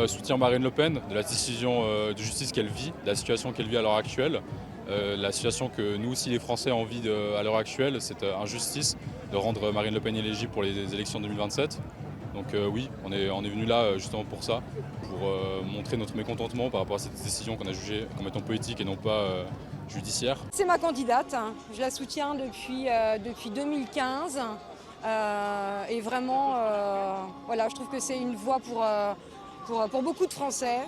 soutenir Marine Le Pen, de la décision de justice qu'elle vit, de la situation qu'elle vit à l'heure actuelle. La situation que nous aussi les Français ont envie à l'heure actuelle, cette injustice de rendre Marine Le Pen éligible pour les élections 2027. Donc oui, on est venu là justement pour ça, pour montrer notre mécontentement par rapport à cette décision qu'on a jugée comme étant politique et non pas judiciaire. C'est ma candidate, je la soutiens depuis 2015 et vraiment voilà, je trouve que c'est une voix pour beaucoup de Français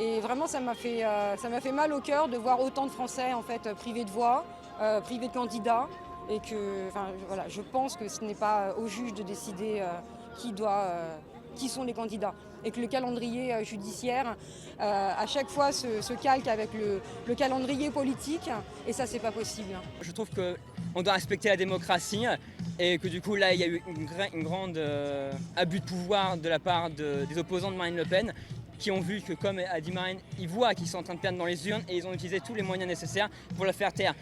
et vraiment ça m'a fait mal au cœur de voir autant de Français en fait privés de voix, privés de candidats et que voilà, je pense que ce n'est pas aux juges de décider qui sont les candidats et que le calendrier judiciaire à chaque fois se calque avec le calendrier politique et ça c'est pas possible. Je trouve qu'on doit respecter la démocratie et que du coup là il y a eu une grande abus de pouvoir de la part des opposants de Marine Le Pen qui ont vu que, comme a dit Marine, ils voient qu'ils sont en train de perdre dans les urnes et ils ont utilisé tous les moyens nécessaires pour la faire taire.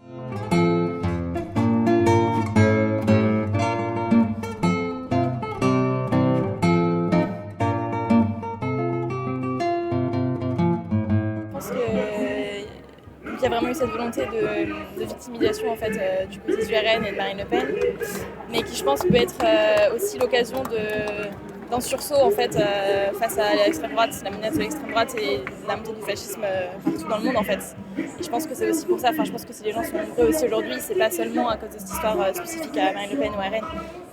Il y a vraiment eu cette volonté de victimisation en fait, du côté du RN et de Marine Le Pen, mais qui je pense peut être aussi l'occasion d'un sursaut en fait, face à l'extrême droite, la menace de l'extrême droite et la montée du fascisme partout dans le monde en fait. Et je pense que c'est aussi pour ça, je pense que si les gens sont nombreux aussi aujourd'hui, c'est pas seulement à cause de cette histoire spécifique à Marine Le Pen ou à RN,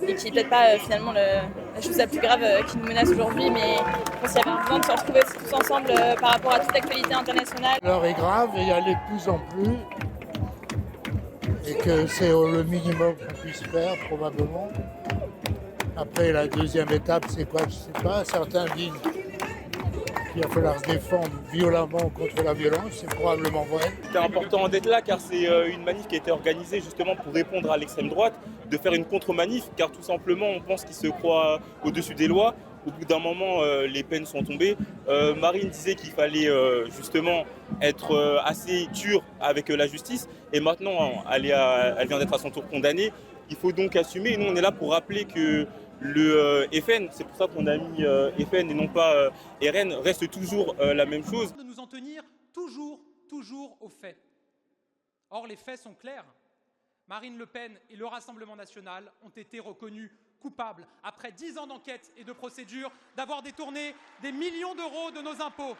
et qui est peut-être pas finalement la chose la plus grave qui nous menace aujourd'hui, mais je pense qu'il y avait un besoin de se retrouver aussi tous ensemble par rapport à toute l'actualité internationale. L'heure est grave et il y a de plus en plus, et que c'est le minimum qu'on puisse faire probablement. Après, la deuxième étape, c'est quoi? Je ne sais pas. Certains disent qu'il va falloir se défendre violemment contre la violence. C'est probablement vrai. C'est important d'être là car c'est une manif qui a été organisée justement pour répondre à l'extrême droite, de faire une contre-manif car tout simplement on pense qu'ils se croient au-dessus des lois. Au bout d'un moment, les peines sont tombées. Marine disait qu'il fallait justement être assez dur avec la justice et maintenant elle vient d'être à son tour condamnée. Il faut donc assumer et nous on est là pour rappeler que le FN, c'est pour ça qu'on a mis FN et non pas RN, reste toujours la même chose. De nous en tenir toujours aux faits. Or, les faits sont clairs. Marine Le Pen et le Rassemblement national ont été reconnus coupables, après 10 ans d'enquête et de procédure, d'avoir détourné des millions d'euros de nos impôts.